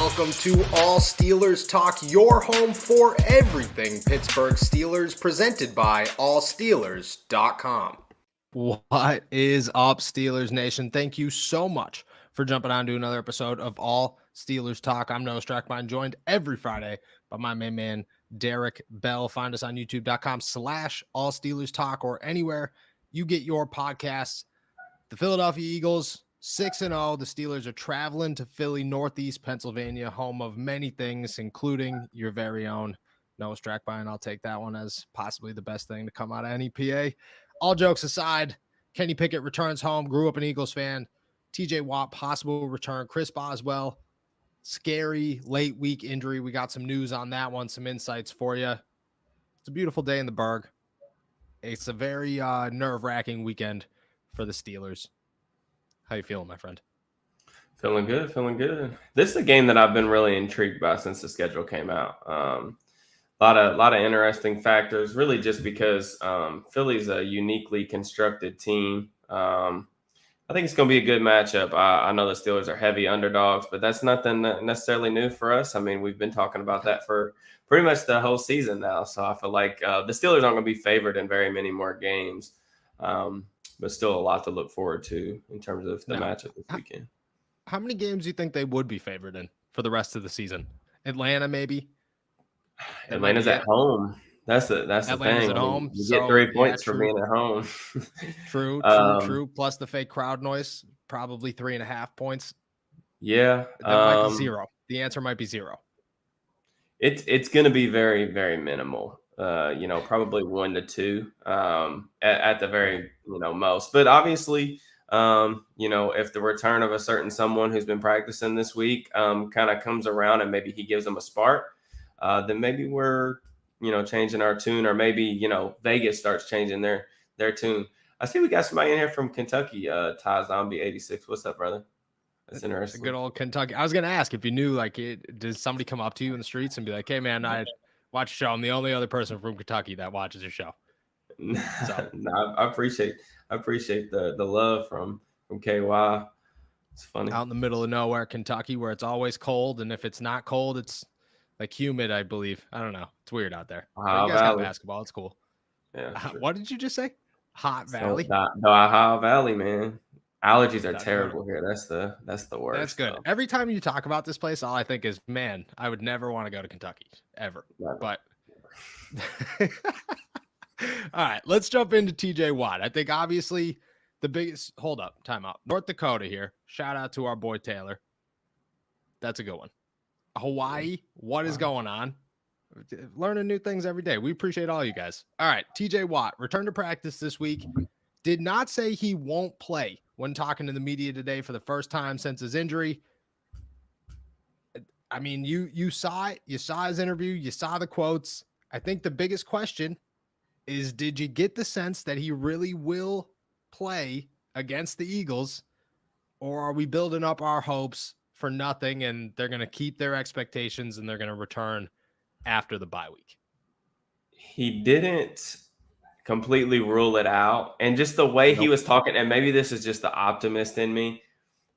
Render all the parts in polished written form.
welcome to All Steelers Talk, your home for everything Pittsburgh Steelers, presented by allsteelers.com. What is up, Steelers Nation? Thank you so much for jumping on to another episode of All Steelers Talk. I'm Noah Strackmine, joined every Friday by my main man, Derek Bell. Find us on youtube.com/All Steelers Talk or anywhere you get your podcasts. The Philadelphia Eagles 6-0. The Steelers are traveling to Philly, Northeast Pennsylvania, home of many things, including your very own Noah Strackmine. I'll take that one as possibly the best thing to come out of any PA. All jokes aside, Kenny Pickett returns home, grew up an Eagles fan. TJ Watt, possible return. Chris Boswell, scary late week injury. We got some news on that one, some insights for you. It's a beautiful day in the Burgh. It's a very nerve-wracking weekend for the Steelers. How you feeling, my friend? Feeling good, feeling good. This is a game that I've been really intrigued by since the schedule came out. A lot of interesting factors, really just because Philly's a uniquely constructed team. I think it's going to be a good matchup. I know the Steelers are heavy underdogs, but that's nothing necessarily new for us. I mean, we've been talking about that for pretty much the whole season now. So I feel like the Steelers aren't going to be favored in very many more games. But still a lot to look forward to in terms of the matchup this weekend. How many games do you think they would be favored in for the rest of the season? Atlanta, maybe? Atlanta's at home. That's the thing. At home. You get 3 points for being at home. True. Plus the fake crowd noise, probably 3.5 points. Yeah. That might be zero. The answer might be zero. It's going to be very, very minimal. Probably 1 to 2 at the very, most. But obviously, if the return of a certain someone who's been practicing this week kind of comes around and maybe he gives them a spark, then maybe we're, changing our tune, or maybe, Vegas starts changing their tune. I see we got somebody in here from Kentucky, Ty Zombie 86. What's up, brother? That's interesting. Good old Kentucky. I was going to ask if you knew, did somebody come up to you in the streets and be like, hey, man, I watch your show. I'm the only other person from Kentucky that watches your show. So. No, I appreciate the love from KY. It's funny. Out in the middle of nowhere, Kentucky, where it's always cold, and if it's not cold, it's like humid, I believe. I don't know. It's weird out there. You guys got basketball. It's cool. Yeah. Sure. What did you just say? Hot Valley? The Ohio Valley, man. Allergies are terrible here. That's the worst. That's good. Every time you talk about this place, all I think is, man, I would never want to go to Kentucky ever. Never. But all right, let's jump into TJ Watt. I think obviously the biggest time out. North Dakota here. Shout out to our boy Taylor. That's a good one. Hawaii, what is going on? Learning new things every day. We appreciate all you guys. All right, TJ Watt returned to practice this week. Did not say he won't play when talking to the media today for the first time since his injury. I mean, you saw it. You saw his interview. You saw the quotes. I think the biggest question is, did you get the sense that he really will play against the Eagles, or are we building up our hopes for nothing and they're going to keep their expectations and they're going to return after the bye week? He didn't completely rule it out. And just the way he was talking, and maybe this is just the optimist in me,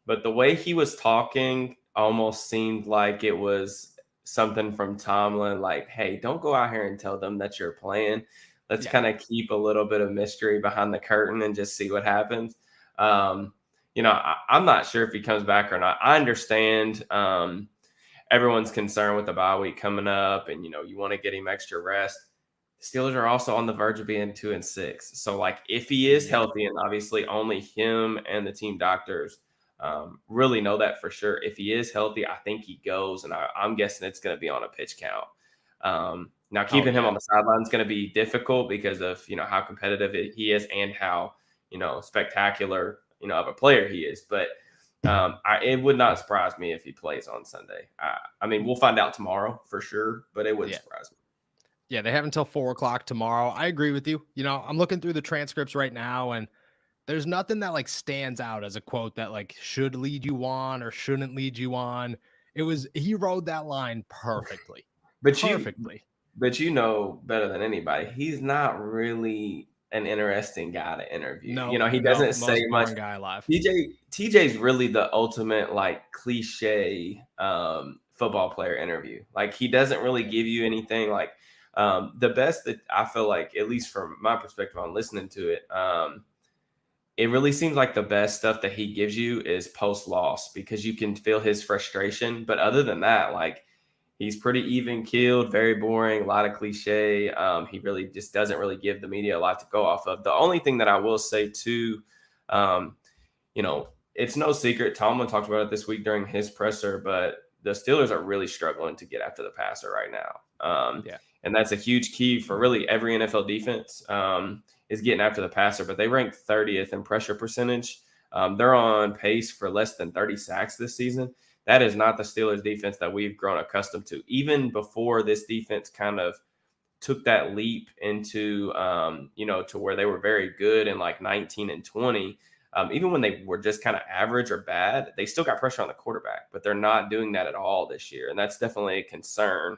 but the way he was talking almost seemed like it was something from Tomlin, like, hey, don't go out here and tell them that you're playing. Let's kind of keep a little bit of mystery behind the curtain and just see what happens. I'm not sure if he comes back or not. I understand everyone's concerned with the bye week coming up, and, you want to get him extra rest. Steelers are also on the verge of being 2-6. So, if he is healthy, and obviously only him and the team doctors really know that for sure. If he is healthy, I think he goes, and I'm guessing it's going to be on a pitch count. Now, keeping him on the sideline is going to be difficult because of, how competitive he is and how, spectacular, of a player he is. But it would not surprise me if he plays on Sunday. I mean, we'll find out tomorrow for sure, but it wouldn't surprise me. Yeah, they have until 4:00 tomorrow. I agree with you. I'm looking through the transcripts right now, and there's nothing that stands out as a quote that should lead you on or shouldn't lead you on. He rode that line perfectly. Perfectly. But better than anybody, he's not really an interesting guy to interview. He doesn't say much. Guy alive. TJ's really the ultimate cliche football player interview. Like, he doesn't really give you anything. Like, the best that I feel like, at least from my perspective on listening to it, it really seems like the best stuff that he gives you is post loss, because you can feel his frustration. But other than that, like, he's pretty even keeled, very boring, a lot of cliche. He really just doesn't really give the media a lot to go off of. The only thing that I will say too, it's no secret. Tomlin talked about it this week during his presser, but the Steelers are really struggling to get after the passer right now. And that's a huge key for really every NFL defense, is getting after the passer. But they rank 30th in pressure percentage. They're on pace for less than 30 sacks this season. That is not the Steelers defense that we've grown accustomed to. Even before this defense kind of took that leap into, to where they were very good in like 19 and 20. Even when they were just kind of average or bad, they still got pressure on the quarterback, but they're not doing that at all this year. And that's definitely a concern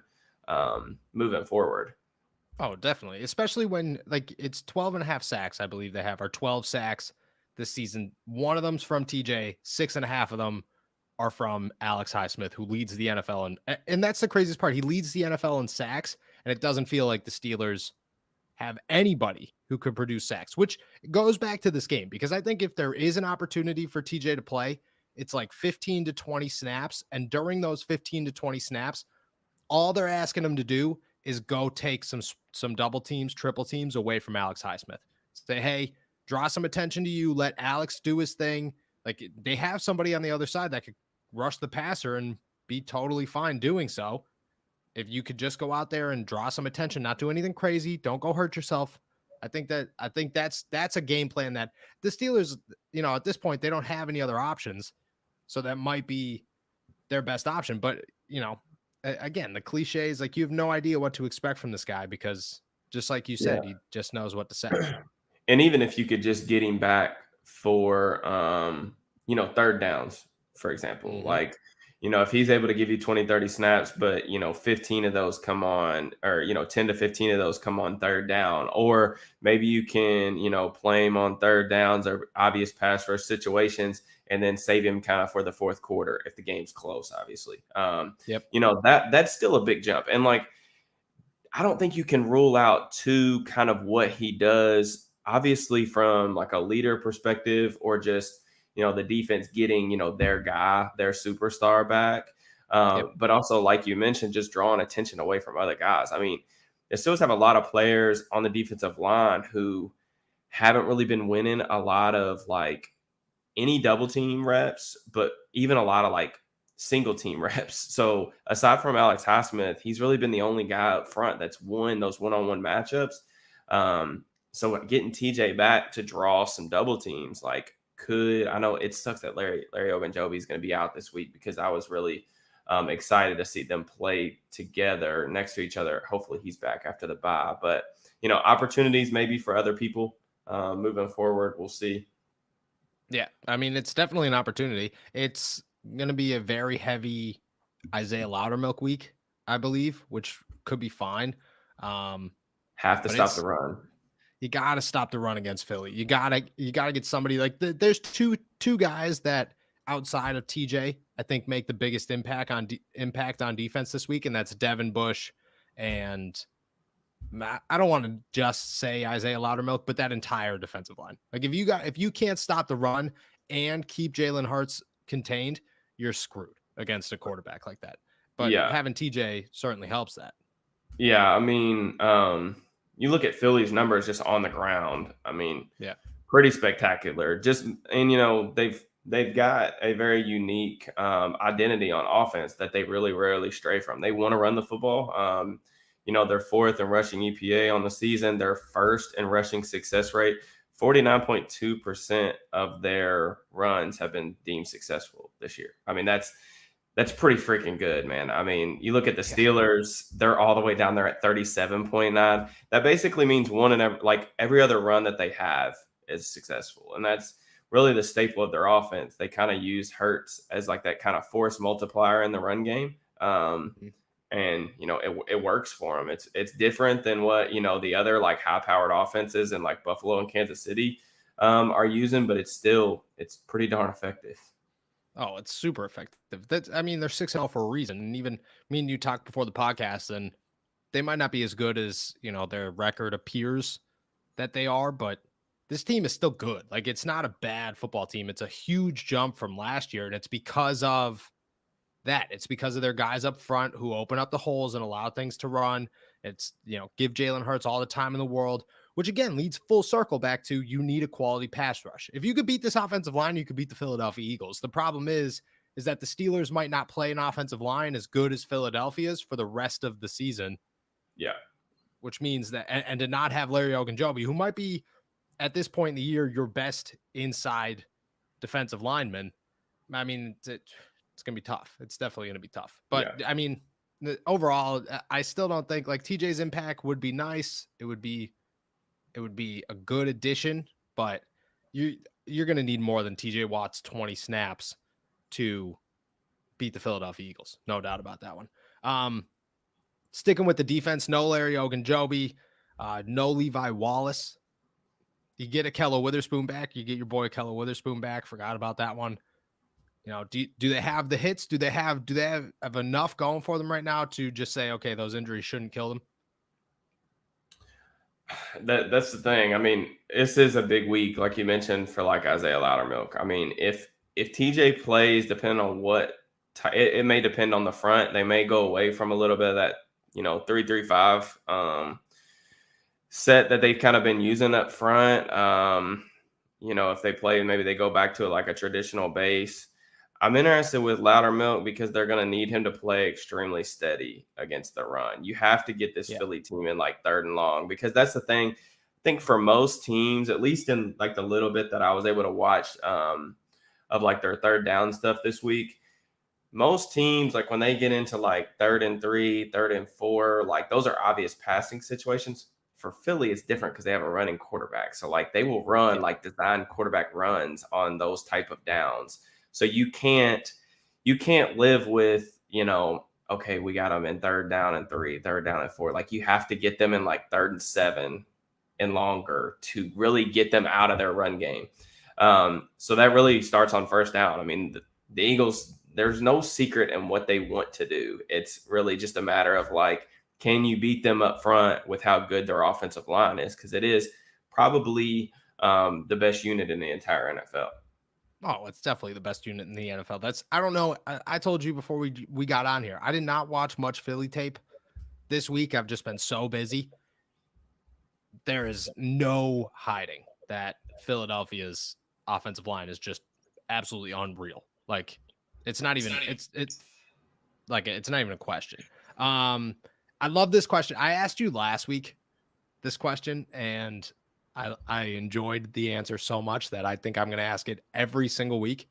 moving forward. Oh, definitely. Especially when, like, it's 12 and a half sacks, I believe they have, or 12 sacks this season. One of them's from TJ, 6.5 of them are from Alex Highsmith, who leads the NFL. And that's the craziest part. He leads the NFL in sacks, and it doesn't feel like the Steelers have anybody who could produce sacks, which goes back to this game, because I think if there is an opportunity for TJ to play, it's like 15 to 20 snaps. And during those 15 to 20 snaps, all they're asking him to do is go take some double teams, triple teams away from Alex Highsmith. Say, hey, draw some attention to you. Let Alex do his thing. Like, they have somebody on the other side that could rush the passer and be totally fine doing so. If you could just go out there and draw some attention, not do anything crazy, don't go hurt yourself. I think that's a game plan that the Steelers, at this point, they don't have any other options. So that might be their best option. But, again, the cliche is like, you have no idea what to expect from this guy, because just like you said, he just knows what to say. And even if you could just get him back for, third downs, for example, like, if he's able to give you 20, 30 snaps, but, 15 of those come on, or, 10 to 15 of those come on third down, or maybe you can, play him on third downs or obvious pass rush situations, and then save him kind of for the fourth quarter if the game's close, obviously. That's still a big jump. And like, I don't think you can rule out too kind of what he does, obviously from like a leader perspective, or just, the defense getting, their guy, their superstar back. But also, like you mentioned, just drawing attention away from other guys. I mean, the Steelers have a lot of players on the defensive line who haven't really been winning a lot of like any double team reps, but even a lot of like single team reps. So aside from Alex Highsmith, he's really been the only guy up front that's won those one-on-one matchups. So getting TJ back to draw some double teams, like, I know it sucks that Larry Ogunjobi is going to be out this week, because I was really excited to see them play together next to each other. Hopefully he's back after the bye, but opportunities maybe for other people moving forward. We'll see. Yeah. I mean, it's definitely an opportunity. It's going to be a very heavy Isaiah Loudermilk week, I believe, which could be fine. Have to stop the run. You got to stop the run against Philly. You got to get somebody like there's two guys that outside of TJ, I think make the biggest impact on defense this week. And that's Devin Bush. And I don't want to just say Isaiah Loudermilk, but that entire defensive line. Like, if you can't stop the run and keep Jalen Hurts contained, you're screwed against a quarterback like that. But having TJ certainly helps that. Yeah. I mean, you look at Philly's numbers just on the ground. I mean, pretty spectacular. And they've got a very unique identity on offense that they really rarely stray from. They want to run the football. They're fourth in rushing EPA on the season. They're first in rushing success rate. 49.2% of their runs have been deemed successful this year. I mean, that's pretty freaking good, man. I mean, you look at the Steelers, they're all the way down there at 37.9. That basically means every other run that they have is successful. And that's really the staple of their offense. They kind of use Hurts as like that kind of force multiplier in the run game. And, it works for them. It's different than what, the other like high powered offenses in like Buffalo and Kansas City are using, but it's pretty darn effective. Oh, it's super effective. They're 6-0 for a reason. And even me and you talked before the podcast, and they might not be as good as, their record appears that they are, but this team is still good. Like, it's not a bad football team. It's a huge jump from last year, and it's because of that. It's because of their guys up front who open up the holes and allow things to run. It's, give Jalen Hurts all the time in the world, which again leads full circle back to you need a quality pass rush. If you could beat this offensive line, you could beat the Philadelphia Eagles. The problem is that the Steelers might not play an offensive line as good as Philadelphia's for the rest of the season. Yeah. Which means that, and to not have Larry Ogunjobi, who might be at this point in the year your best inside defensive lineman. I mean, it's going to be tough. It's definitely going to be tough. But yeah. I mean, overall, I still don't think like TJ's impact would be nice. It would be a good addition, but you're going to need more than TJ Watt's 20 snaps to beat the Philadelphia Eagles. No doubt about that one. Sticking with the defense, no Larry Ogunjobi, no Levi Wallace. You get Akello Witherspoon back. You get your boy Akello Witherspoon back. Forgot about that one. Do they have the hits? Do they have enough going for them right now to just say, okay, those injuries shouldn't kill them? That's the thing. I mean, this is a big week, like you mentioned, for like Isaiah Loudermilk. I mean, if TJ plays, depending on what it may depend on the front. They may go away from a little bit of that, 3-3-5 set that they've kind of been using up front. If they play, maybe they go back to like a traditional base. I'm interested with Loudermilk because they're going to need him to play extremely steady against the run. You have to get this Philly team in like 3rd and long, because that's the thing. I think for most teams, at least in like the little bit that I was able to watch of like their 3rd down stuff this week, most teams, like when they get into like 3rd and 3, 3rd and 4, like those are obvious passing situations. For Philly, it's different because they have a running quarterback. So like they will run like design quarterback runs on those type of downs. So you can't live with, okay, we got them in 3rd down and 3, 3rd down and 4. Like you have to get them in like 3rd and 7 and longer to really get them out of their run game. So that really starts on 1st down. I mean, the Eagles, there's no secret in what they want to do. It's really just a matter of like, can you beat them up front with how good their offensive line is? Because it is probably the best unit in the entire NFL. Oh, it's definitely the best unit in the NFL. I don't know. I told you before we got on here, I did not watch much Philly tape this week. I've just been so busy. There is no hiding that Philadelphia's offensive line is just absolutely unreal. Like it's not even a question. I love this question. I asked you last week this question, and I enjoyed the answer so much that I think I'm going to ask it every single week.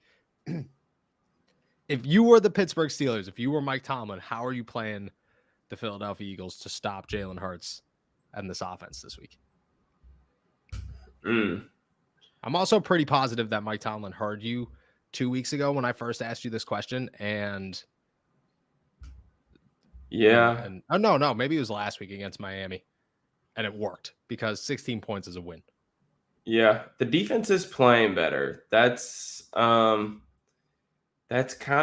If you were the Pittsburgh Steelers, if you were Mike Tomlin, how are you playing the Philadelphia Eagles to stop Jalen Hurts and this offense this week? I'm also pretty positive that Mike Tomlin heard you 2 weeks ago when I first asked you this question, and no, maybe it was last week against Miami, and it worked because 16 points is a win. Yeah, the defense is playing better. That's kind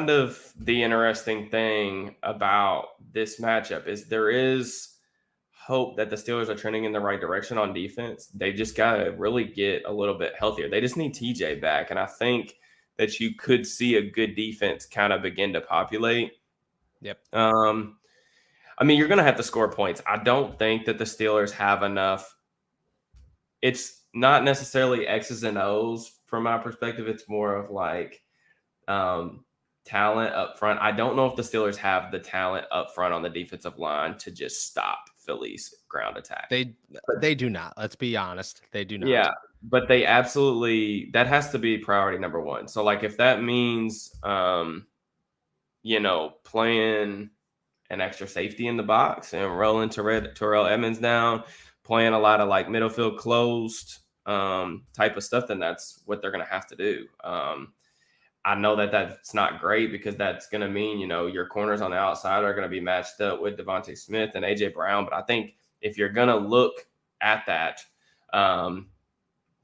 of the interesting thing about this matchup is there is hope that the Steelers are trending in the right direction on defense. They just got to really get a little bit healthier. They just need TJ back, and I think that you could see a good defense kind of begin to populate. Yep. I mean, you're going to have to score points. I don't think that the Steelers have enough. It's not necessarily X's and O's from my perspective. It's more of like talent up front. I don't know if the Steelers have the talent up front on the defensive line to just stop Philly's ground attack. They do not. Let's be honest. They do not. Yeah, but they absolutely – that has to be priority number one. So, like, if that means, playing – an extra safety in the box and rolling Terrell Edmonds down, playing a lot of like middle field closed type of stuff, then that's what they're going to have to do. I know that that's not great because that's going to mean, your corners on the outside are going to be matched up with Devontae Smith and A.J. Brown. But I think if you're going to look at that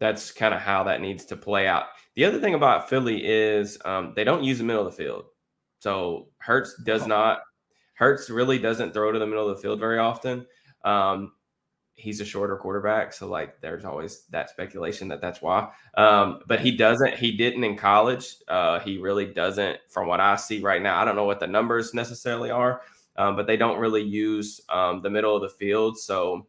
that's kind of how that needs to play out. The other thing about Philly is they don't use the middle of the field. So Hurts really doesn't throw to the middle of the field very often. He's a shorter quarterback, so like there's always that speculation that's why. But he didn't in college. He really doesn't, from what I see right now. I don't know what the numbers necessarily are, but they don't really use the middle of the field. So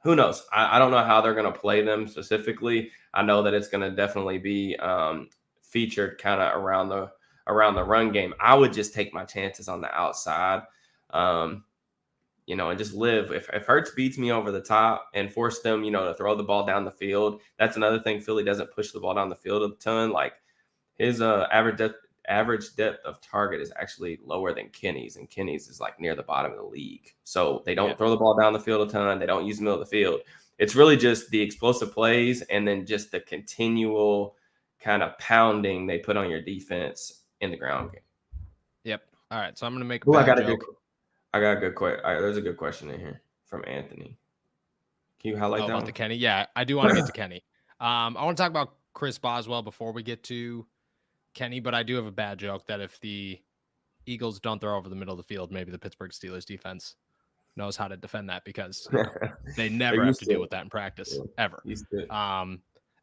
who knows? I don't know how they're going to play them specifically. I know that it's going to definitely be featured kind of around the run game. I would just take my chances on the outside. And just live. If Hurts beats me over the top and force them, to throw the ball down the field, that's another thing. Philly doesn't push the ball down the field a ton. Like his average depth of target is actually lower than Kenny's, and Kenny's is like near the bottom of the league. So they don't throw the ball down the field a ton. They don't use the middle of the field. It's really just the explosive plays and then just the continual kind of pounding they put on your defense in the ground game. Yep. All right. So I'm going to make a bad joke. I got a good question. There's a good question in here from Anthony. Can you highlight that about one? the Kenny? Yeah, I do want to get to Kenny. I want to talk about Chris Boswell before we get to Kenny, but I do have a bad joke that if the Eagles don't throw over the middle of the field, maybe the Pittsburgh Steelers defense knows how to defend that because they never have to deal with that in practice ever. All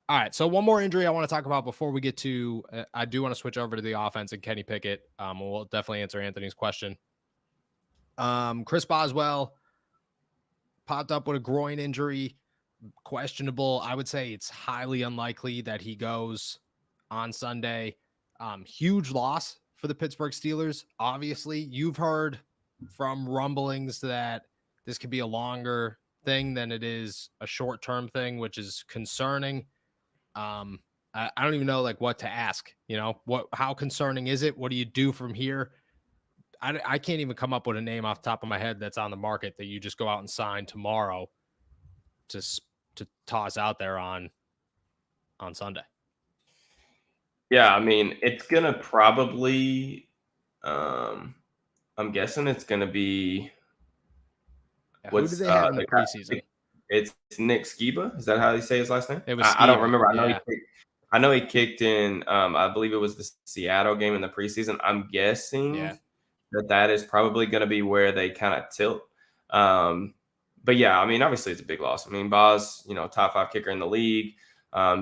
right, so one more injury I want to talk about before we get to. I do want to switch over to the offense and Kenny Pickett. We'll definitely answer Anthony's question. Chris Boswell popped up with a groin injury, questionable. I would say it's highly unlikely that he goes on Sunday. Huge loss for the Pittsburgh Steelers. Obviously, you've heard from rumblings that this could be a longer thing than it is a short-term thing, which is concerning. I don't even know like what to ask, how concerning is it? What do you do from here? I can't even come up with a name off the top of my head that's on the market that you just go out and sign tomorrow to toss out there on Sunday. Yeah, I mean, it's going to probably I'm guessing it's going to be who did they have in the preseason? It's Nick Skiba. Is that how you say his last name? It was I don't remember. I know he kicked in I believe it was the Seattle game in the preseason. I'm guessing that is probably going to be where they kind of tilt. But yeah, I mean, obviously it's a big loss. I mean, Boz, top 5 kicker in the league,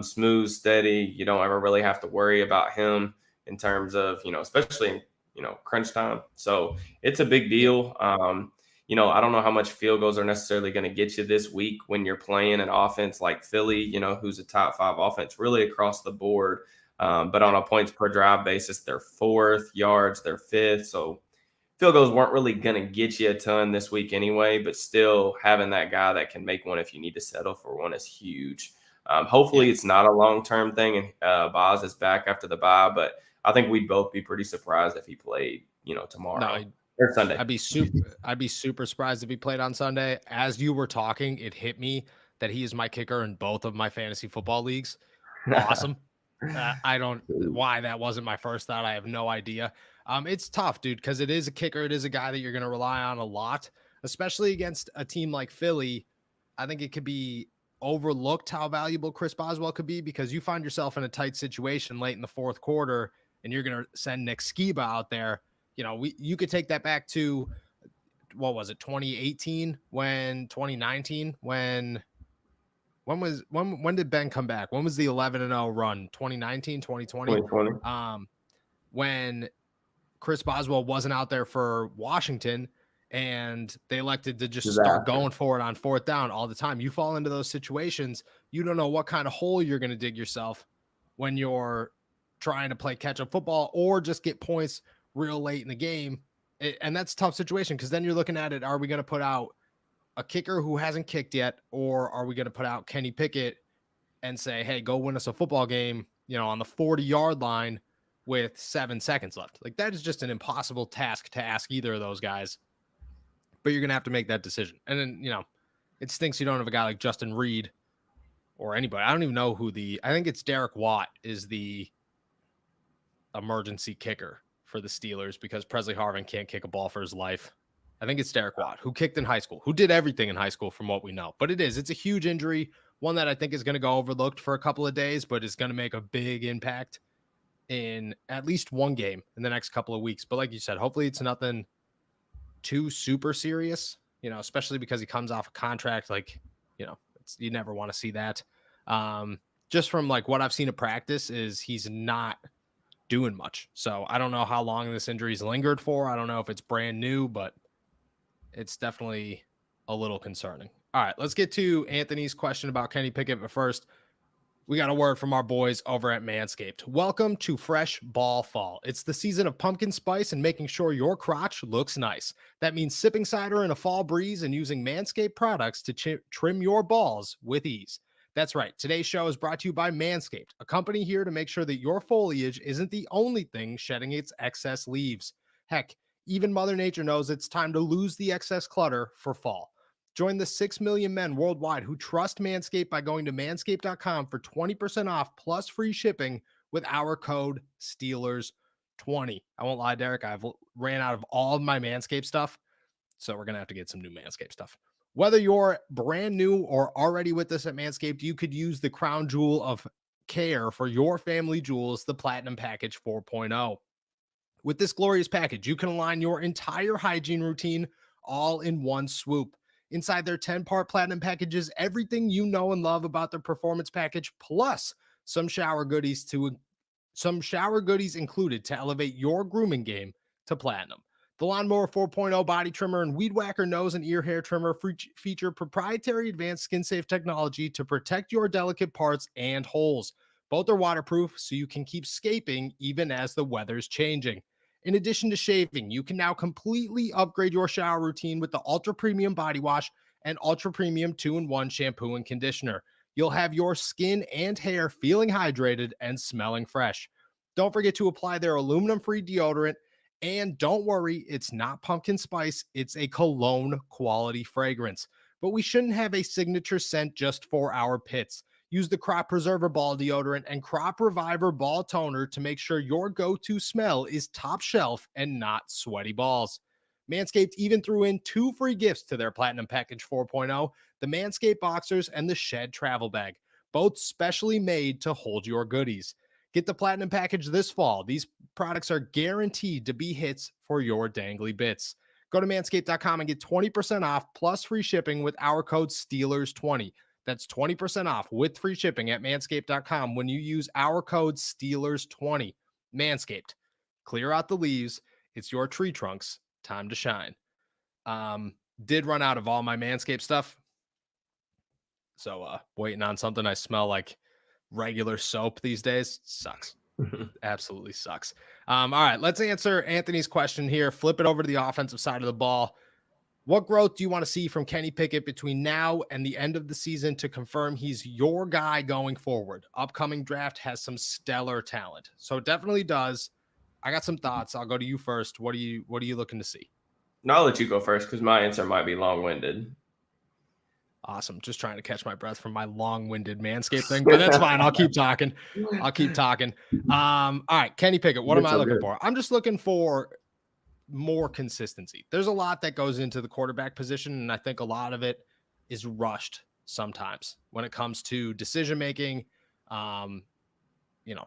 smooth, steady. You don't ever really have to worry about him in terms of, especially in, crunch time. So it's a big deal. I don't know how much field goals are necessarily going to get you this week when you're playing an offense like Philly, who's a top 5 offense really across the board. But on a points per drive basis, they're 4th, yards, they're 5th. So field goals weren't really going to get you a ton this week anyway, but still having that guy that can make one if you need to settle for one is huge. Hopefully it's not a long-term thing and Boz is back after the bye, but I think we'd both be pretty surprised if he played, tomorrow or Sunday. I'd be super surprised if he played on Sunday. As you were talking, it hit me that he is my kicker in both of my fantasy football leagues. Awesome. I don't why that wasn't my first thought. I have no idea. It's tough, dude, because it is a kicker. It is a guy that you're going to rely on a lot, especially against a team like Philly. I think it could be overlooked how valuable Chris Boswell could be because you find yourself in a tight situation late in the 4th quarter and you're going to send Nick Skiba out there. You could take that back to, what was it, 2018 2019 when did Ben come back? When was the 11-0 run? 2019, 2020? When Chris Boswell wasn't out there for Washington and they elected to just start going for it on 4th down all the time. You fall into those situations. You don't know what kind of hole you're going to dig yourself when you're trying to play catch-up football or just get points real late in the game. And that's a tough situation because then you're looking at it. Are we going to put out a kicker who hasn't kicked yet, or are we going to put out Kenny Pickett and say, hey, go win us a football game, on the 40-yard line with 7 seconds left? Like, that is just an impossible task to ask either of those guys, but you're going to have to make that decision. And then, it stinks you don't have a guy like Justin Reed or anybody. I don't even know I think it's Derek Watt is the emergency kicker for the Steelers because Presley Harvin can't kick a ball for his life. I think it's Derek Watt, who kicked in high school, who did everything in high school from what we know. But it's a huge injury. one that I think is going to go overlooked for a couple of days, but is going to make a big impact in at least one game in the next couple of weeks. But like you said, hopefully it's nothing too super serious, especially because he comes off a contract. Like, you never want to see that. Just from like what I've seen of practice is he's not doing much. So I don't know how long this injury's lingered for. I don't know if it's brand new, but it's definitely a little concerning. All right, let's get to Anthony's question about Kenny Pickett. But first, we got a word from our boys over at Manscaped. Welcome to Fresh Ball Fall. It's the season of pumpkin spice and making sure your crotch looks nice. That means sipping cider in a fall breeze and using Manscaped products to trim your balls with ease. That's right. Today's show is brought to you by Manscaped, a company here to make sure that your foliage isn't the only thing shedding its excess leaves. Heck, even Mother Nature knows it's time to lose the excess clutter for fall. Join the 6 million men worldwide who trust Manscaped by going to manscaped.com for 20% off plus free shipping with our code Steelers20. I won't lie, Derek, I've ran out of all of my Manscaped stuff, so we're going to have to get some new Manscaped stuff. Whether you're brand new or already with us at Manscaped, you could use the crown jewel of care for your family jewels, the Platinum Package 4.0. With this glorious package, you can align your entire hygiene routine all in one swoop. Inside their 10-part platinum packages, everything you know and love about their performance package, plus some shower goodies included to elevate your grooming game to platinum. The Lawnmower 4.0 body trimmer and Weed Whacker nose and ear hair trimmer feature proprietary advanced skin-safe technology to protect your delicate parts and holes. Both are waterproof, so you can keep scaping even as the weather's changing. In addition to shaving, you can now completely upgrade your shower routine with the Ultra Premium Body Wash and Ultra Premium 2-in-1 Shampoo and Conditioner. You'll have your skin and hair feeling hydrated and smelling fresh. Don't forget to apply their aluminum-free deodorant. And don't worry, it's not pumpkin spice. It's a cologne quality fragrance. But we shouldn't have a signature scent just for our pits. Use the Crop Preserver Ball Deodorant and Crop Reviver Ball Toner to make sure your go-to smell is top shelf and not sweaty balls. Manscaped even threw in 2 free gifts to their Platinum Package 4.0, the Manscaped Boxers and the Shed Travel Bag, both specially made to hold your goodies. Get the Platinum Package this fall. These products are guaranteed to be hits for your dangly bits. Go to manscaped.com and get 20% off plus free shipping with our code Steelers20. That's 20% off with free shipping at manscaped.com when you use our code Steelers20. Manscaped. Clear out the leaves. It's your tree trunks. Time to shine. Did run out of all my Manscaped stuff. So waiting on something. I smell like regular soap these days. Sucks. Absolutely sucks. All right, let's answer Anthony's question here. Flip it over to the offensive side of the ball. What growth do you want to see from Kenny Pickett between now and the end of the season to confirm he's your guy going forward? Upcoming draft has some stellar talent, so it definitely does. I got some thoughts. I'll go to you first. What are you looking to see? No, I'll let you go first because my answer might be long-winded. Awesome. Just trying to catch my breath from my long-winded Manscaped thing, but that's fine. I'll keep talking. All right, Kenny Pickett. What am I looking for? I'm just looking for more consistency. There's a lot that goes into the quarterback position, and I think a lot of it is rushed sometimes when it comes to decision making,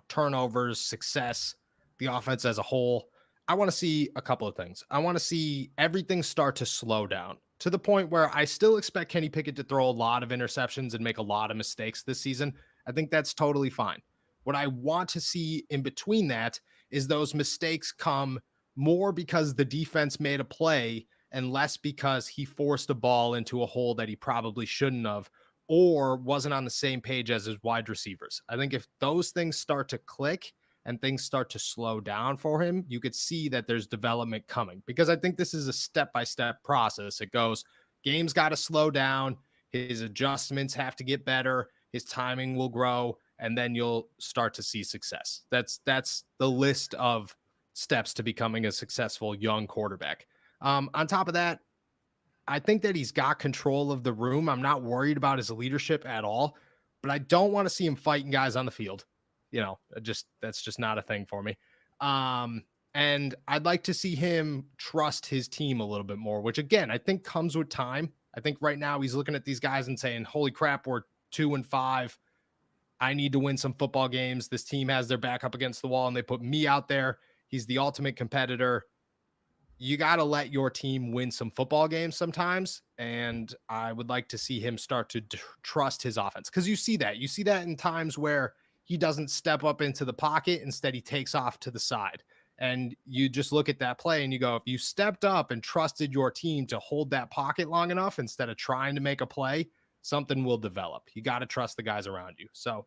turnovers, success, the offense as a whole. I want to see a couple of things. I want to see everything start to slow down to the point where I still expect Kenny Pickett to throw a lot of interceptions and make a lot of mistakes this season. I think that's totally fine. What I want to see in between that is those mistakes come more because the defense made a play and less because he forced a ball into a hole that he probably shouldn't have or wasn't on the same page as his wide receivers. I think if those things start to click and things start to slow down for him, you could see that there's development coming, because I think this is a step-by-step process. It goes, games got to slow down, his adjustments have to get better, his timing will grow, and then you'll start to see success. That's the list of steps to becoming a successful young quarterback. On top of that, I think that he's got control of the room. I'm not worried about his leadership at all, but I don't want to see him fighting guys on the field. That's just not a thing for me. And I'd like to see him trust his team a little bit more, which again, I think comes with time. I think right now he's looking at these guys and saying, holy crap, we're 2-5. I need to win some football games. This team has their back up against the wall and they put me out there. He's the ultimate competitor. You got to let your team win some football games sometimes. And I would like to see him start to trust his offense, because you see that. You see that in times where he doesn't step up into the pocket. Instead, he takes off to the side. And you just look at that play and you go, if you stepped up and trusted your team to hold that pocket long enough instead of trying to make a play, something will develop. You got to trust the guys around you. So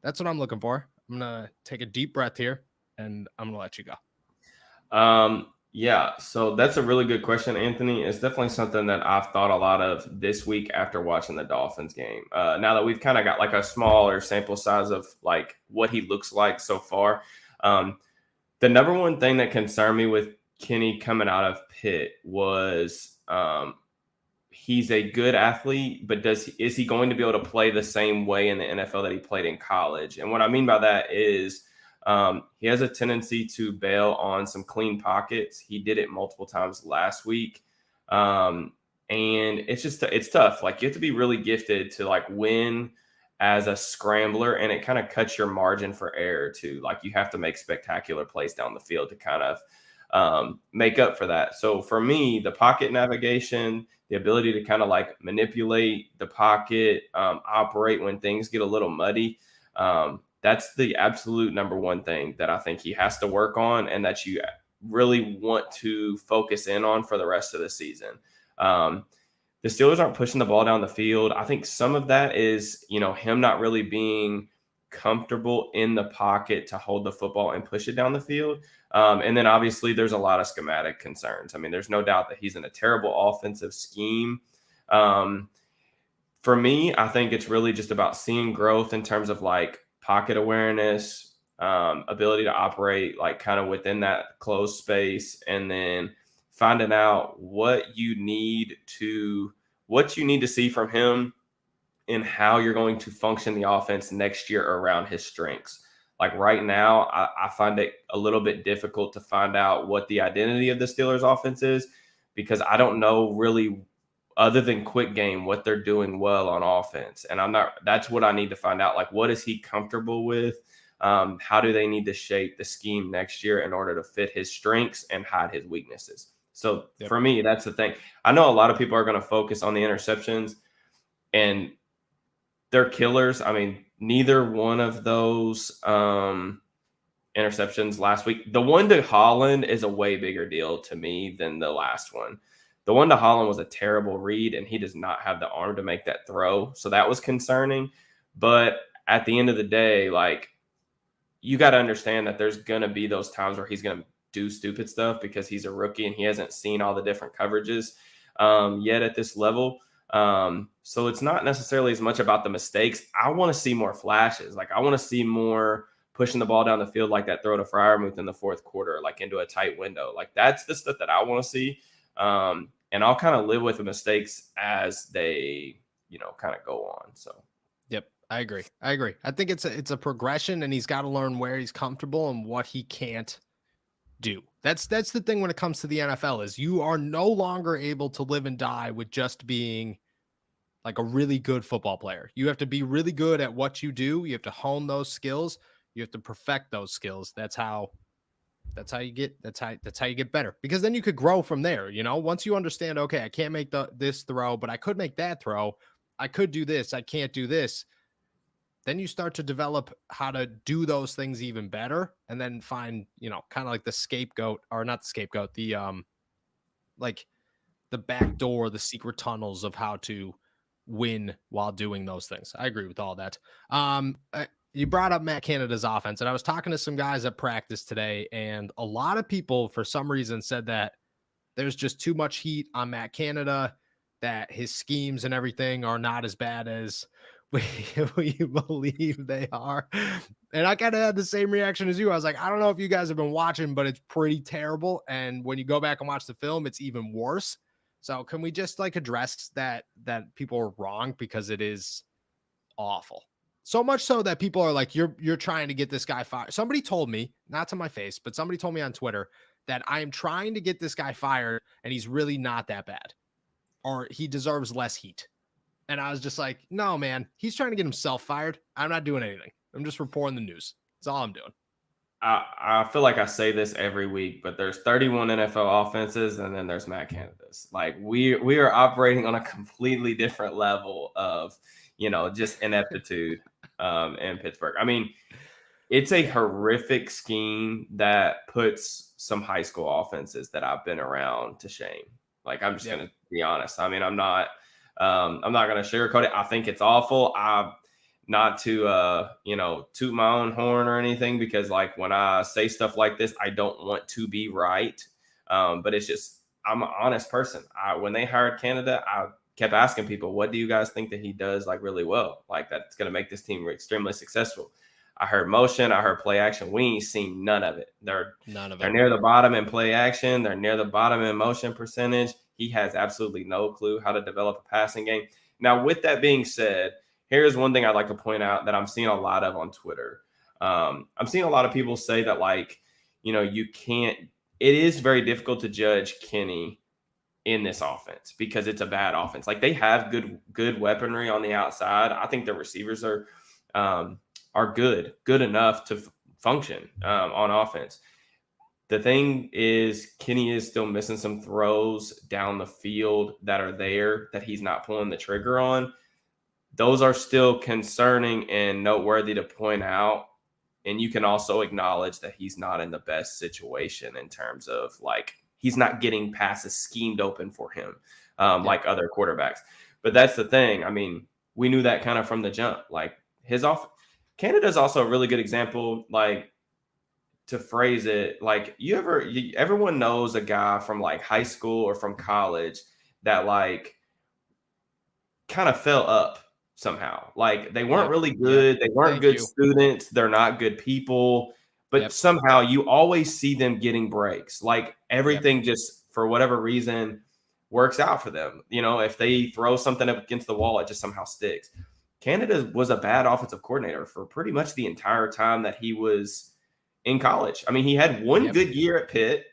that's what I'm looking for. I'm going to take a deep breath here and I'm going to let you go. Yeah, so that's a really good question, Anthony. It's definitely something that I've thought a lot of this week after watching the Dolphins game. Now that we've kind of got like a smaller sample size of like what he looks like so far. The number one thing that concerned me with Kenny coming out of Pitt was he's a good athlete, but is he going to be able to play the same way in the NFL that he played in college? And what I mean by that is he has a tendency to bail on some clean pockets. He did it multiple times last week. And it's tough. Like, you have to be really gifted to like win as a scrambler, and it kind of cuts your margin for error too. Like, you have to make spectacular plays down the field to kind of make up for that. So for me, the pocket navigation, the ability to kind of like manipulate the pocket, operate when things get a little muddy, that's the absolute number one thing that I think he has to work on, and that you really want to focus in on for the rest of the season. The Steelers aren't pushing the ball down the field. I think some of that is, him not really being comfortable in the pocket to hold the football and push it down the field. And then obviously there's a lot of schematic concerns. I mean, there's no doubt that he's in a terrible offensive scheme. For me, I think it's really just about seeing growth in terms of like pocket awareness, ability to operate like kind of within that closed space, and then finding out what you need to see from him and how you're going to function the offense next year around his strengths. Like right now, I find it a little bit difficult to find out what the identity of the Steelers offense is, because I don't know really, other than quick game, what they're doing well on offense. And that's what I need to find out. Like, what is he comfortable with? How do they need to shape the scheme next year in order to fit his strengths and hide his weaknesses? So For me, that's the thing. I know a lot of people are going to focus on the interceptions, and they're killers. I mean, neither one of those interceptions last week, the one to Holland is a way bigger deal to me than the last one. The one to Holland was a terrible read, and he does not have the arm to make that throw. So that was concerning. But at the end of the day, like, you got to understand that there's going to be those times where he's going to do stupid stuff because he's a rookie and he hasn't seen all the different coverages yet at this level. So it's not necessarily as much about the mistakes. I want to see more flashes. Like, I want to see more pushing the ball down the field, like that throw to Freiermuth in the fourth quarter, like into a tight window. Like, that's the stuff that I want to see. And I'll kind of live with the mistakes as they, kind of go on. So. Yep. I agree. I think it's a progression, and he's got to learn where he's comfortable and what he can't do. That's the thing when it comes to the NFL, is you are no longer able to live and die with just being like a really good football player. You have to be really good at what you do. You have to hone those skills. You have to perfect those skills. That's how you get better, because then you could grow from there. Once you understand, okay, I can't make this throw, but I could make that throw. I could do this. I can't do this. Then you start to develop how to do those things even better, and then find, kind of like the scapegoat, or not the scapegoat, the like the back door, the secret tunnels of how to win while doing those things. I agree with all that. You brought up Matt Canada's offense, and I was talking to some guys at practice today, and a lot of people for some reason said that there's just too much heat on Matt Canada, that his schemes and everything are not as bad as we believe they are. And I kind of had the same reaction as you. I was like, I don't know if you guys have been watching, but it's pretty terrible. And when you go back and watch the film, it's even worse. So can we just like address that people are wrong, because it is awful. So much so that people are like, you're trying to get this guy fired. Somebody told me, not to my face, but somebody told me on Twitter that I am trying to get this guy fired, and he's really not that bad, or he deserves less heat. And I was just like, no, man, he's trying to get himself fired. I'm not doing anything. I'm just reporting the news. That's all I'm doing. I feel like I say this every week, but there's 31 NFL offenses, and then there's Matt Canada's. Like we are operating on a completely different level of, just ineptitude in Pittsburgh. I mean, it's a horrific scheme that puts some high school offenses that I've been around to shame. Like, I'm just gonna be honest. I mean, I'm not gonna sugarcoat it. I think it's awful. Not to toot my own horn or anything, because like when I say stuff like this, I don't want to be right. But it's just, I'm an honest person. When they hired Canada, I kept asking people, what do you guys think that he does like really well? Like that's going to make this team extremely successful. I heard motion, I heard play action. We ain't seen none of it. They're near the bottom in play action. They're near the bottom in motion percentage. He has absolutely no clue how to develop a passing game. Now, with that being said, here's one thing I'd like to point out that I'm seeing a lot of on Twitter. I'm seeing a lot of people say that, like, you can't – it is very difficult to judge Kenny in this offense because it's a bad offense. Like, they have good weaponry on the outside. I think their receivers are good enough to function on offense. The thing is, Kenny is still missing some throws down the field that are there that he's not pulling the trigger on. Those are still concerning and noteworthy to point out. And you can also acknowledge that he's not in the best situation in terms of, like, he's not getting passes schemed open for him like other quarterbacks. But that's the thing. I mean, we knew that kind of from the jump. Like, Canada's also a really good example, like, to phrase it, like, everyone knows a guy from like high school or from college that like kind of fell up somehow. Like, they weren't really good. They weren't good students. They're not good people, but somehow you always see them getting breaks. Like, everything just, for whatever reason, works out for them. If they throw something up against the wall, it just somehow sticks. Canada was a bad offensive coordinator for pretty much the entire time that he was in college. I mean, he had one good year at Pitt,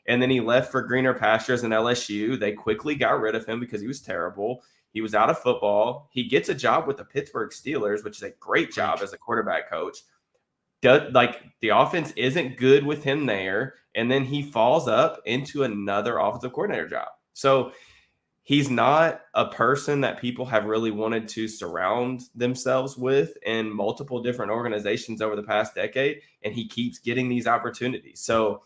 and then he left for greener pastures in LSU. They quickly got rid of him because he was terrible. He was out of football. He gets a job with the Pittsburgh Steelers, which is a great job as a quarterback coach. The offense isn't good with him there, and then he falls up into another offensive coordinator job. So he's not a person that people have really wanted to surround themselves with in multiple different organizations over the past decade, and he keeps getting these opportunities. So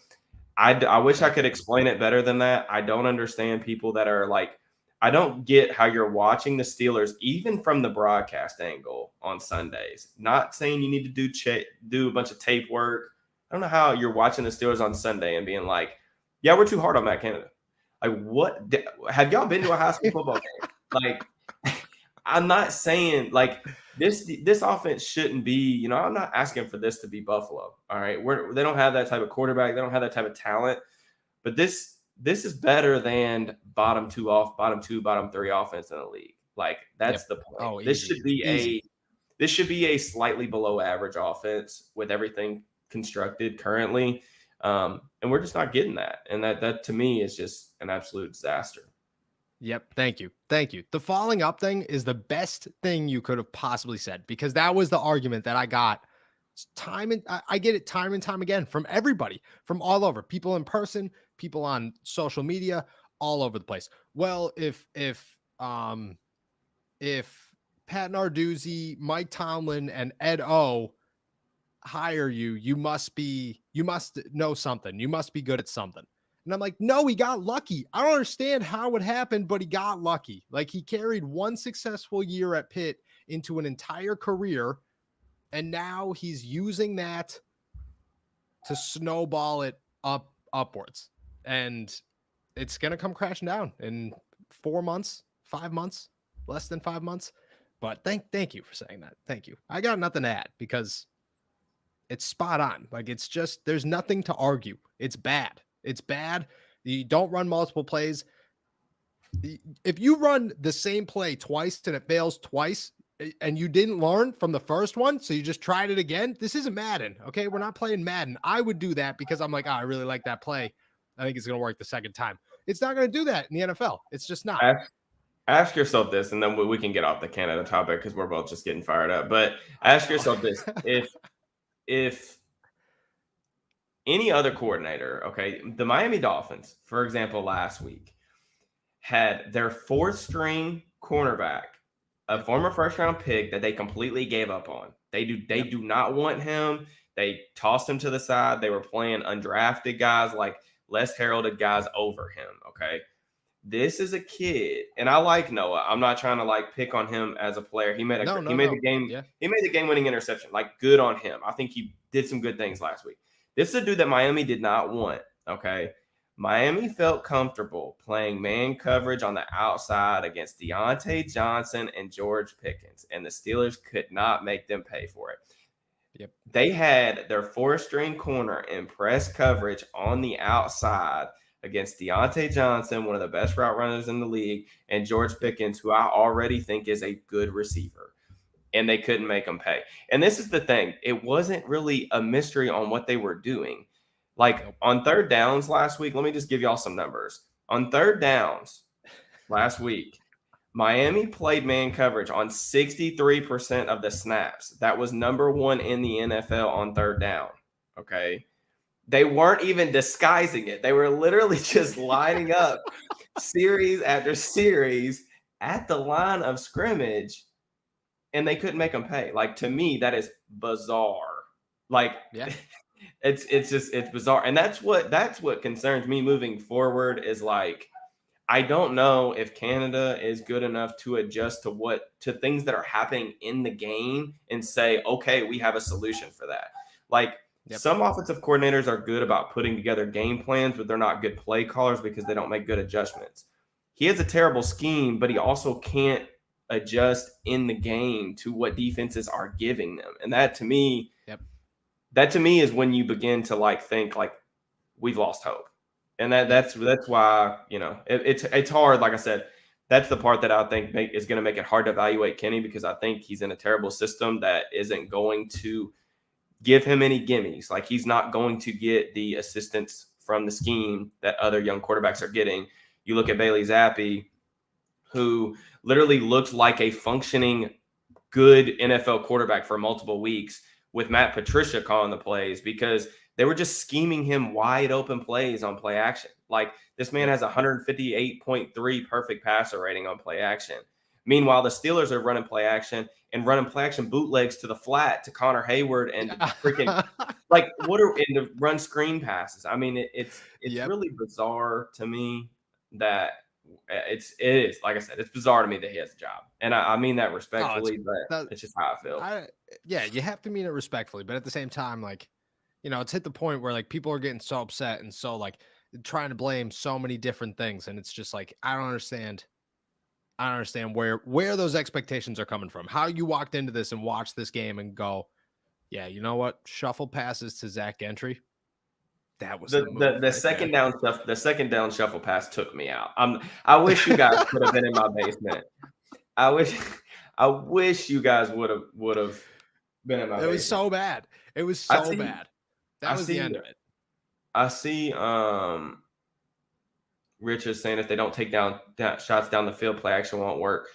I wish I could explain it better than that. I don't understand people that are like, I don't get how you're watching the Steelers, even from the broadcast angle on Sundays. Not saying you need to do a bunch of tape work. I don't know how you're watching the Steelers on Sunday and being like, yeah, we're too hard on Matt Canada. Like, what? Have y'all been to a high school football game? Like, I'm not saying, like, this offense shouldn't be, I'm not asking for this to be Buffalo. All right. They don't have that type of quarterback. They don't have that type of talent. But this is better than bottom two, bottom three offense in the league. Like, that's the point. Oh, this easy. should be a slightly below average offense with everything constructed currently. And we're just not getting that. And that to me is just an absolute disaster. Yep. Thank you. The falling up thing is the best thing you could have possibly said, because that was the argument that I got I get it time and time again from everybody, from all over, people in person, people on social media, all over the place. Well, if Pat Narduzzi, Mike Tomlin, and Ed O hire you, you must know something. You must be good at something. And I'm like, no, he got lucky. I don't understand how it happened, but he got lucky. Like, he carried one successful year at Pitt into an entire career, and now he's using that to snowball it upwards. And it's going to come crashing down in 4 months, 5 months, less than 5 months. But thank you for saying that. Thank you. I got nothing to add because it's spot on. Like, it's just, there's nothing to argue. It's bad. It's bad. You don't run multiple plays. If you run the same play twice and it fails twice, and you didn't learn from the first one, so you just tried it again, this isn't Madden, okay? We're not playing Madden. I would do that because I'm like, I really like that play. I think it's going to work the second time. It's not going to do that in the NFL. It's just not. Ask yourself this, and then we can get off the Canada topic because we're both just getting fired up. But ask yourself this: if any other coordinator, okay, the Miami Dolphins, for example, last week had their fourth string cornerback, a former first round pick that they completely gave up on. They do not want him. They tossed him to the side. They were playing undrafted guys, like less heralded guys over him. Okay. This is a kid, and I like Noah. I'm not trying to like pick on him as a player. He made the game winning interception. Like, good on him. I think he did some good things last week. This is a dude that Miami did not want. Okay. Miami felt comfortable playing man coverage on the outside against Deontay Johnson and George Pickens, and the Steelers could not make them pay for it. Yep. They had their four-string corner in press coverage on the outside against Deontay Johnson, one of the best route runners in the league, and George Pickens, who I already think is a good receiver. And they couldn't make them pay. And this is the thing. It wasn't really a mystery on what they were doing. Like, on third downs last week, let me just give y'all some numbers. On third downs last week, Miami played man coverage on 63% of the snaps. That was number one in the NFL on third down. Okay. They weren't even disguising it. They were literally just lining up series after series at the line of scrimmage, and they couldn't make them pay. Like, to me, that is bizarre. Like, it's bizarre. And that's what concerns me moving forward is, like, I don't know if Canada is good enough to adjust to things that are happening in the game and say, okay, we have a solution for that. Like, some offensive coordinators are good about putting together game plans, but they're not good play callers because they don't make good adjustments. He has a terrible scheme, but he also can't adjust in the game to what defenses are giving them. And that to me is when you begin to like think like we've lost hope. And that's why, you know, it's hard. Like I said, that's the part that I think is going to make it hard to evaluate Kenny, because I think he's in a terrible system that isn't going to give him any gimmies. Like, he's not going to get the assistance from the scheme that other young quarterbacks are getting. You look at Bailey Zappi, who literally looked like a functioning good NFL quarterback for multiple weeks with Matt Patricia calling the plays, because they were just scheming him wide open plays on play action. Like, this man has 158.3 perfect passer rating on play action. Meanwhile, the Steelers are running play action bootlegs to the flat to Connor Hayward and freaking like to run screen passes. I mean, it's really bizarre to me that it is, like I said, it's bizarre to me that he has a job. And I mean that respectfully, but it's just how I feel. You have to mean it respectfully, but at the same time, like, you know, it's hit the point where like people are getting so upset and so like trying to blame so many different things. And it's just like, I don't understand where those expectations are coming from. How you walked into this and watched this game and go, yeah, you know what? Shuffle passes to Zach Gentry. That was the second down stuff. The second down shuffle pass took me out. I wish you guys could have been in my basement. I wish you guys would have been in my basement. It was so bad. It was so bad. That was the end of it. I see Rich is saying if they don't take down shots down the field, play action won't work.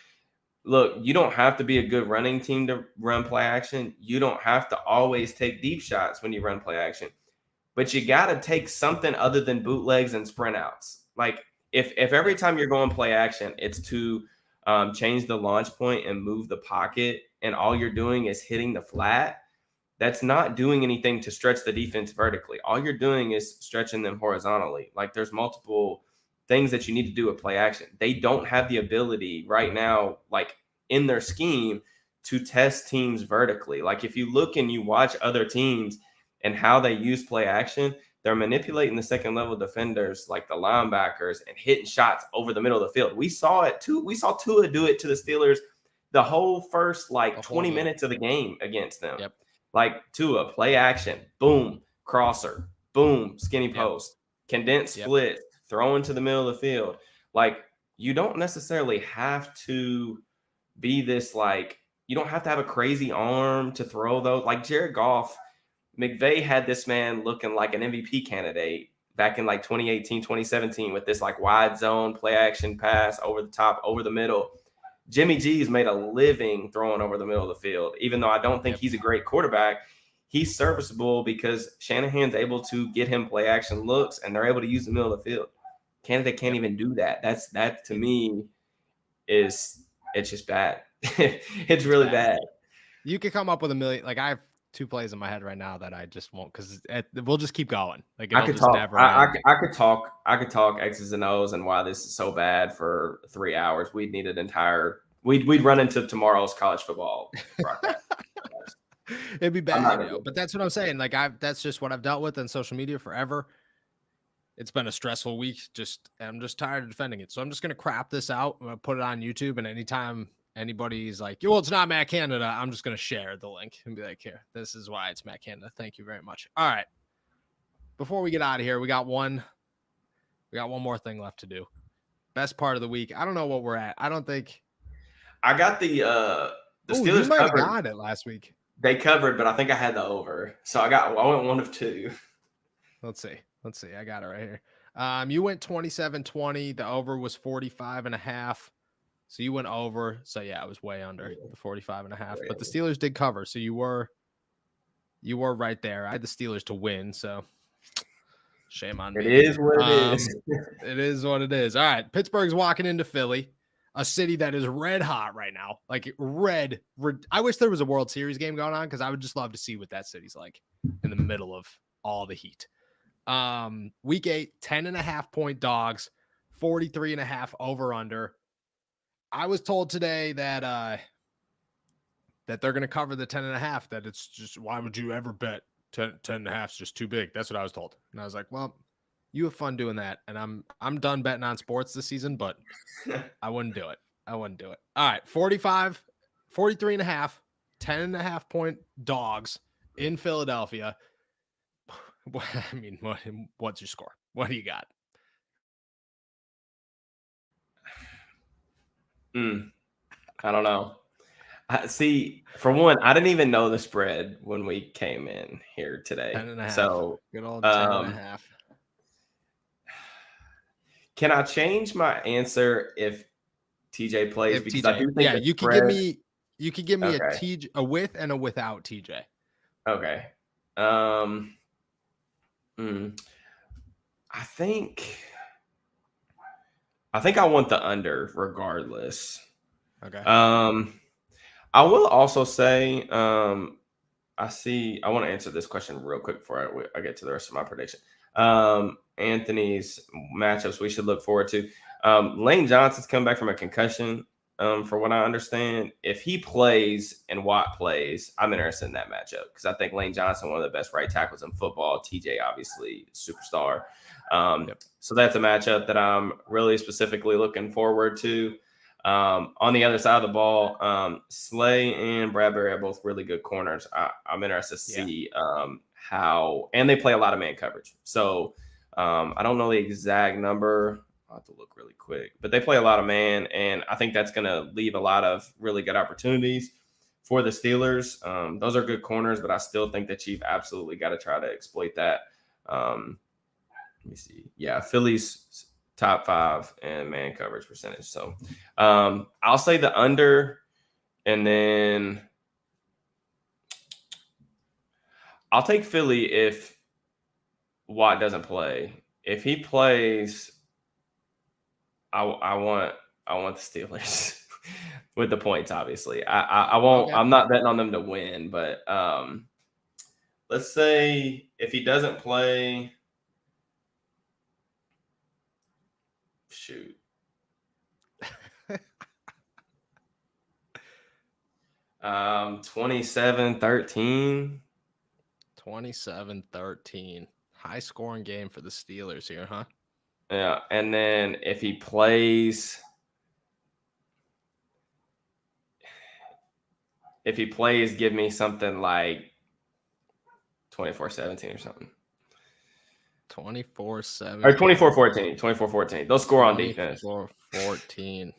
Look, you don't have to be a good running team to run play action. You don't have to always take deep shots when you run play action. But you got to take something other than bootlegs and sprint outs. Like, if every time you're going play action, it's to change the launch point and move the pocket, and all you're doing is hitting the flat, that's not doing anything to stretch the defense vertically. All you're doing is stretching them horizontally. Like, there's multiple things that you need to do with play action. They don't have the ability right now, like in their scheme, to test teams vertically. Like, if you look and you watch other teams and how they use play action, they're manipulating the second level defenders, like the linebackers, and hitting shots over the middle of the field. We saw it too. We saw Tua do it to the Steelers the whole first 20 minutes of the game against them. Yep. Like, Tua, play action, boom, crosser, boom, skinny post, condensed split, throw into the middle of the field. Like, you don't necessarily have to be this, like, you don't have to have a crazy arm to throw those. Like, Jared Goff, McVay had this man looking like an MVP candidate back in like 2018, 2017 with this like wide zone play action pass over the top, over the middle. Jimmy G's made a living throwing over the middle of the field. Even though I don't think he's a great quarterback, he's serviceable because Shanahan's able to get him play action looks, and they're able to use the middle of the field. Canada can't even do that. That to me it's just bad. It's really bad. You could come up with a million. Like I have 2 plays in my head right now that I just won't, because we'll just keep going. Like I could talk. I could talk. I could talk X's and O's and why this is so bad for 3 hours. We'd need an entire. We'd run into tomorrow's college football broadcast. It'd be bad, but that's what I'm saying. Like that's just what I've dealt with on social media forever. It's been a stressful week. I'm just tired of defending it. So I'm just gonna crap this out. I'm gonna put it on YouTube, and anytime anybody's like, well, it's not Matt Canada, I'm just going to share the link and be like, here, this is why it's Matt Canada. Thank you very much. All right. Before we get out of here, we got one more thing left to do. Best part of the week. I don't know what we're at. I don't think I got the Steelers might have got it last week. They covered, but I think I had the over. So I went 1 of 2. Let's see. I got it right here. You went 27-20. The over was 45.5. So you went over. So yeah, it was way under the 45.5. But the Steelers did cover. So you were right there. I had the Steelers to win. So shame on me. It is what it is. It is what it is. All right. Pittsburgh's walking into Philly, a city that is red hot right now. Like red. I wish there was a World Series game going on, because I would just love to see what that city's like in the middle of all the heat. Week 8, 10.5 point dogs, 43.5 over under. I was told today that they're going to cover the 10.5, that it's just, why would you ever bet 10.5 is just too big? That's what I was told. And I was like, well, you have fun doing that. And I'm done betting on sports this season, but I wouldn't do it. All right. 43.5, 10.5 point dogs in Philadelphia. I mean, what's your score? What do you got? I don't know. See, for one, I didn't even know the spread when we came in here today. 10.5. So good old 10.5. Can I change my answer if TJ plays? If because TJ, I do think you could give me okay. a with and a without TJ. Okay. I think I want the under regardless. Okay. I will also say, I want to answer this question real quick before I get to the rest of my prediction. Anthony's matchups we should look forward to. Lane Johnson's come back from a concussion. For what I understand, if he plays and Watt plays, I'm interested in that matchup, because I think Lane Johnson, one of the best right tackles in football. TJ, obviously, superstar. So that's a matchup that I'm really specifically looking forward to. On the other side of the ball, Slay and Bradbury are both really good corners. I'm interested to see how, and they play a lot of man coverage. So I don't know the exact number. I'll have to look really quick, but they play a lot of man, and I think that's going to leave a lot of really good opportunities for the Steelers. Those are good corners, but I still think that you've absolutely got to try to exploit that. Let me see. Yeah, Philly's top 5 in man coverage percentage. So I'll say the under, and then I'll take Philly if Watt doesn't play. If he plays, I want the Steelers with the points. Obviously, I won't. Okay. I'm not betting on them to win, but let's say if he doesn't play, shoot. 27-13. 27-13. High scoring game for the Steelers here, huh? Yeah, and then if he plays, give me something like 24-17 or something. 24-17 or 24-14. 24-14. They'll score on defense. 24-14.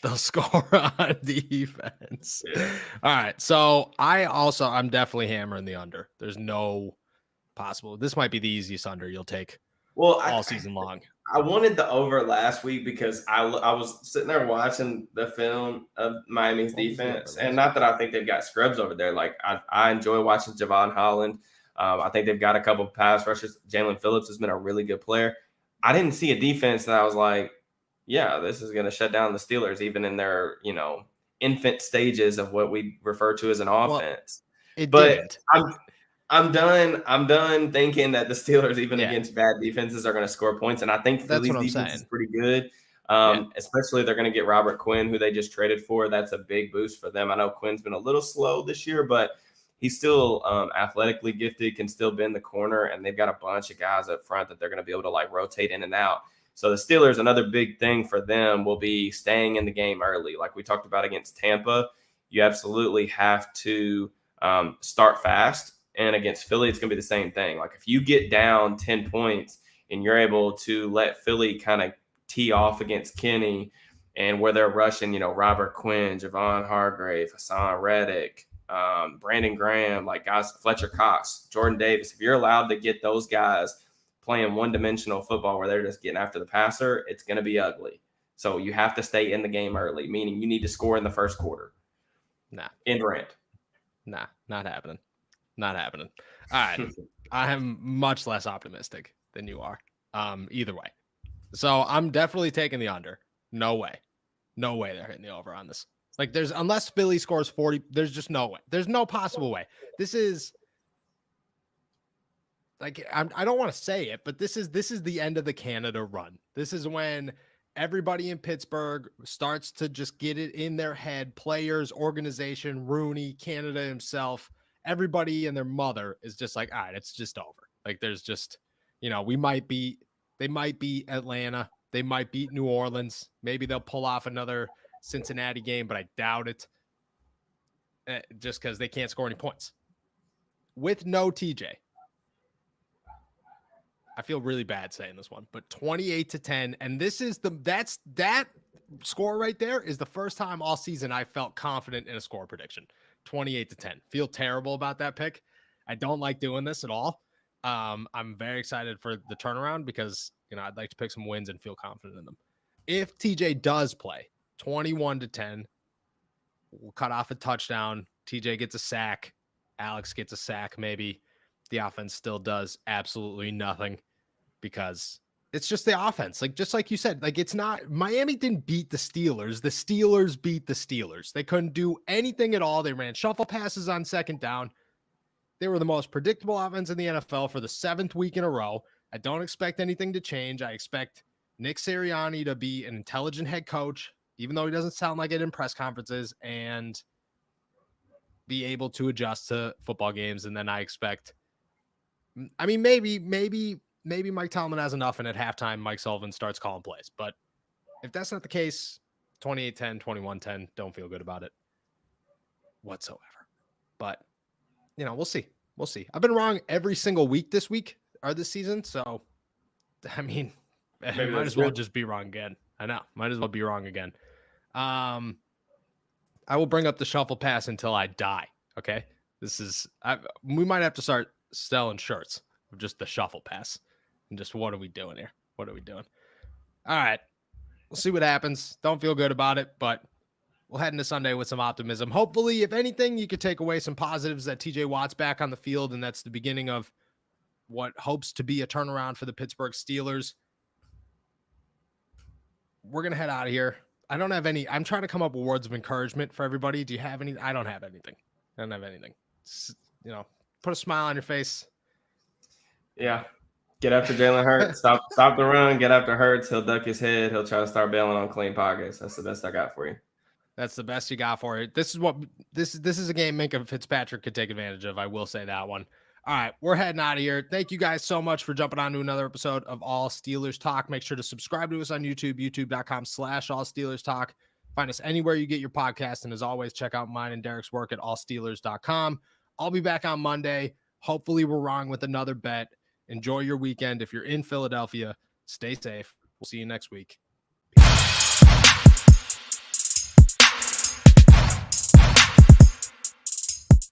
They'll score on defense. Yeah. All right. So I'm definitely hammering the under. There's no possible. This might be the easiest under you'll take Well, all season long. I wanted the over last week because I was sitting there watching the film of Miami's defense, and not that I think they've got scrubs over there. Like I enjoy watching Javon Holland. I think they've got a couple of pass rushers. Jalen Phillips has been a really good player. I didn't see a defense that I was like, yeah, this is going to shut down the Steelers, even in their infant stages of what we refer to as an offense. It but didn't. I'm done thinking that the Steelers, even against bad defenses, are going to score points. And I think Philly's defense is pretty good. Especially they're going to get Robert Quinn, who they just traded for. That's a big boost for them. I know Quinn's been a little slow this year, but he's still athletically gifted, can still bend the corner, and they've got a bunch of guys up front that they're going to be able to like rotate in and out. So the Steelers, another big thing for them will be staying in the game early. Like we talked about against Tampa, you absolutely have to start fast. And against Philly, it's going to be the same thing. Like if you get down 10 points and you're able to let Philly kind of tee off against Kenny, and where they're rushing, Robert Quinn, Javon Hargrave, Hassan Reddick, Brandon Graham, like guys, Fletcher Cox, Jordan Davis. If you're allowed to get those guys playing one-dimensional football where they're just getting after the passer, it's going to be ugly. So you have to stay in the game early, meaning you need to score in the first quarter. Nah. End rant. Nah, not happening. Not happening. All right. I am much less optimistic than you are. Either way. So I'm definitely taking the under. No way. No way they're hitting the over on this. Like unless Philly scores 40, there's just no way. There's no possible way. This is like, I don't want to say it, but this is the end of the Canada run. This is when everybody in Pittsburgh starts to just get it in their head. Players, organization, Rooney, Canada himself, everybody and their mother is just like, all right, it's just over. Like there's just, they might beat Atlanta. They might beat New Orleans. Maybe they'll pull off another Cincinnati game, but I doubt it. Just because they can't score any points. With no TJ. I feel really bad saying this one, but 28-10. And this is that score right there is the first time all season I felt confident in a score prediction. 28-10. Feel terrible about that pick. I don't like doing this at all. I'm very excited for the turnaround because, I'd like to pick some wins and feel confident in them. If TJ does play 21-10, we'll cut off a touchdown. TJ gets a sack. Alex gets a sack. Maybe the offense still does absolutely nothing because it's just the offense. Like, just like you said, like it's not Miami didn't beat the Steelers. The Steelers beat the Steelers. They couldn't do anything at all. They ran shuffle passes on second down. They were the most predictable offense in the NFL for the 7th week in a row. I don't expect anything to change. I expect Nick Sirianni to be an intelligent head coach, even though he doesn't sound like it in press conferences, and be able to adjust to football games. And then I expect, maybe Mike Tomlin has enough, and at halftime, Mike Sullivan starts calling plays. But if that's not the case, 28-10, 21-10, don't feel good about it whatsoever. But, we'll see. We'll see. I've been wrong every single week this season. So, might as well just be wrong again. I know. Might as well be wrong again. I will bring up the shuffle pass until I die. Okay. We might have to start selling shirts of just the shuffle pass. And just, what are we doing here? What are we doing? All right. We'll see what happens. Don't feel good about it, but we'll head into Sunday with some optimism. Hopefully, if anything, you could take away some positives that TJ Watt's back on the field, and that's the beginning of what hopes to be a turnaround for the Pittsburgh Steelers. We're going to head out of here. I don't have any. I'm trying to come up with words of encouragement for everybody. Do you have any? I don't have anything. I don't have anything. Put a smile on your face. Yeah. Get after Jalen Hurts. Stop the run. Get after Hurts. He'll duck his head. He'll try to start bailing on clean pockets. That's the best I got for you. That's the best you got for it. This is a game Minkah Fitzpatrick could take advantage of. I will say that one. All right, we're heading out of here. Thank you guys so much for jumping on to another episode of All Steelers Talk. Make sure to subscribe to us on YouTube, youtube.com/All Steelers Talk. Find us anywhere you get your podcast. And as always, check out mine and Derek's work at allsteelers.com. I'll be back on Monday. Hopefully we're wrong with another bet. Enjoy your weekend. If you're in Philadelphia, stay safe. We'll see you next week.